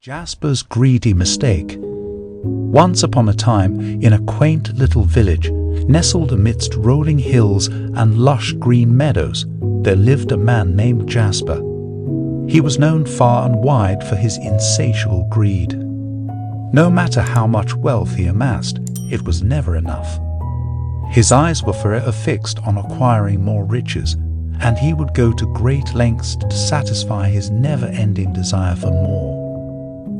Jasper's greedy mistake. Once upon a time, in a quaint little village, nestled amidst rolling hills and lush green meadows, there lived a man named Jasper. He was known far and wide for his insatiable greed. No matter how much wealth he amassed, it was never enough. His eyes were forever fixed on acquiring more riches, and he would go to great lengths to satisfy his never-ending desire for more.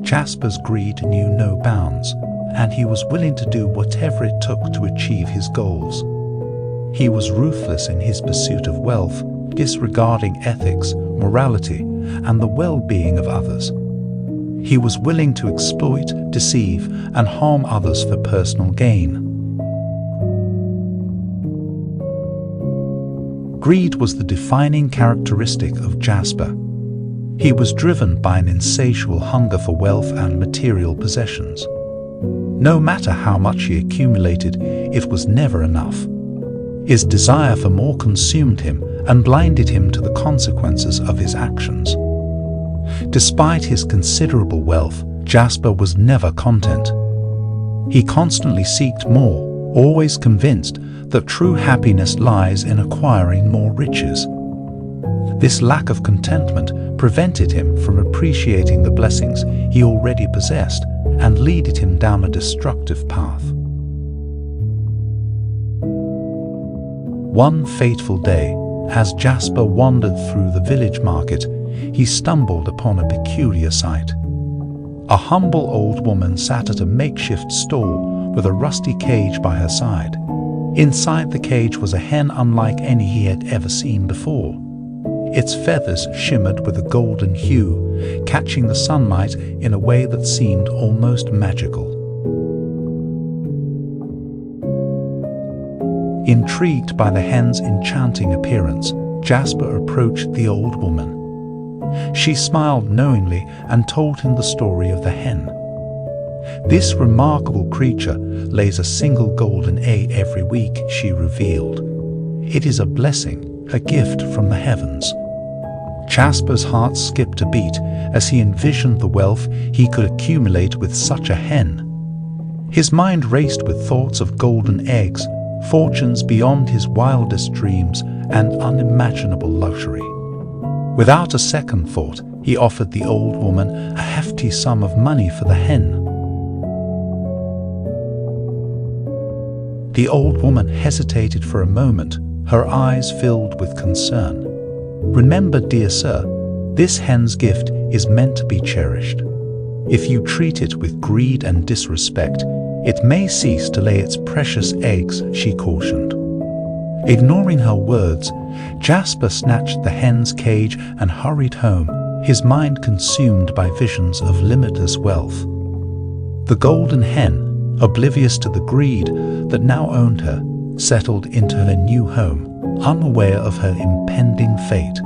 Jasper's greed knew no bounds, and he was willing to do whatever it took to achieve his goals. He was ruthless in his pursuit of wealth, disregarding ethics, morality, and the well-being of others. He was willing to exploit, deceive, and harm others for personal gain. Greed was the defining characteristic of Jasper. He was driven by an insatiable hunger for wealth and material possessions. No matter how much he accumulated, it was never enough. His desire for more consumed him and blinded him to the consequences of his actions. Despite his considerable wealth, Jasper was never content. He constantly sought more, always convinced that true happiness lies in acquiring more riches. This lack of contentment prevented him from appreciating the blessings he already possessed and led him down a destructive path. One fateful day, as Jasper wandered through the village market, he stumbled upon a peculiar sight. A humble old woman sat at a makeshift stall with a rusty cage by her side. Inside the cage was a hen unlike any he had ever seen before. Its feathers shimmered with a golden hue, catching the sunlight in a way that seemed almost magical. Intrigued by the hen's enchanting appearance, Jasper approached the old woman. She smiled knowingly and told him the story of the hen. This remarkable creature lays a single golden egg every week, she revealed. It is a blessing, a gift from the heavens. Jasper's heart skipped a beat as he envisioned the wealth he could accumulate with such a hen. His mind raced with thoughts of golden eggs, fortunes beyond his wildest dreams, and unimaginable luxury. Without a second thought, he offered the old woman a hefty sum of money for the hen. The old woman hesitated for a moment, her eyes filled with concern. "Remember, dear sir, this hen's gift is meant to be cherished. If you treat it with greed and disrespect, it may cease to lay its precious eggs," she cautioned. Ignoring her words, Jasper snatched the hen's cage and hurried home, his mind consumed by visions of limitless wealth. The golden hen, oblivious to the greed that now owned her, settled into her new home, unaware of her impending fate.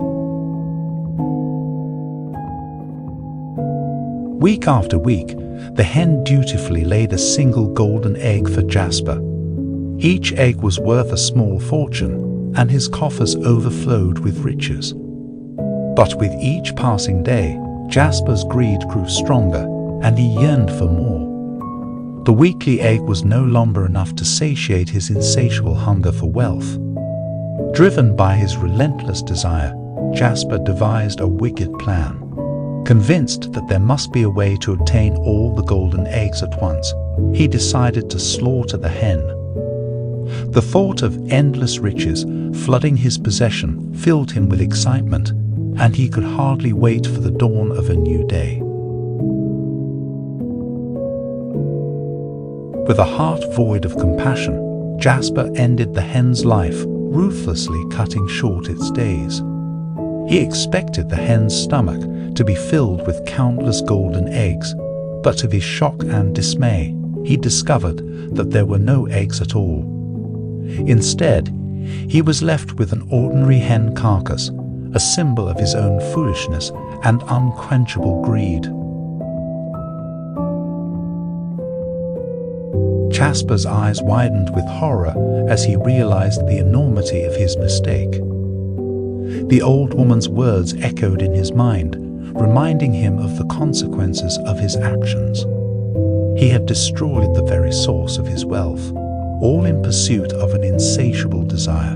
Week after week, the hen dutifully laid a single golden egg for Jasper. Each egg was worth a small fortune, and his coffers overflowed with riches. But with each passing day, Jasper's greed grew stronger, and he yearned for more. The weekly egg was no longer enough to satiate his insatiable hunger for wealth. Driven by his relentless desire, Jasper devised a wicked plan. Convinced that there must be a way to obtain all the golden eggs at once, he decided to slaughter the hen. The thought of endless riches flooding his possession filled him with excitement, and he could hardly wait for the dawn of a new day. With a heart void of compassion, Jasper ended the hen's life, ruthlessly cutting short its days. He expected the hen's stomach to be filled with countless golden eggs, but to his shock and dismay, he discovered that there were no eggs at all. Instead, he was left with an ordinary hen carcass, a symbol of his own foolishness and unquenchable greed. Jasper's eyes widened with horror as he realized the enormity of his mistake. The old woman's words echoed in his mind, reminding him of the consequences of his actions. He had destroyed the very source of his wealth, all in pursuit of an insatiable desire.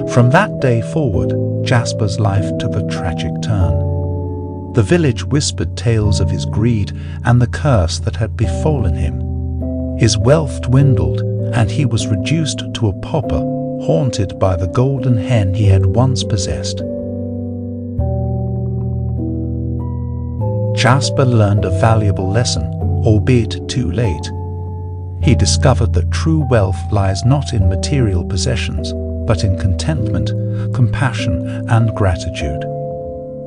From that day forward, Jasper's life took a tragic turn. The village whispered tales of his greed and the curse that had befallen him. His wealth dwindled, and he was reduced to a pauper, haunted by the golden hen he had once possessed. Jasper learned a valuable lesson, albeit too late. He discovered that true wealth lies not in material possessions, but in contentment, compassion, and gratitude.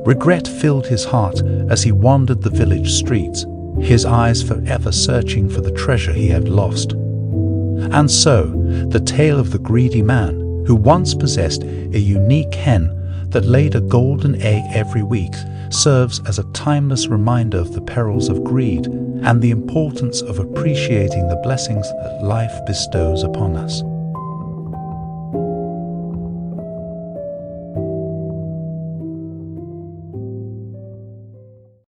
Regret filled his heart as he wandered the village streets, his eyes forever searching for the treasure he had lost. And so, the tale of the greedy man, who once possessed a unique hen that laid a golden egg every week, serves as a timeless reminder of the perils of greed and the importance of appreciating the blessings that life bestows upon us.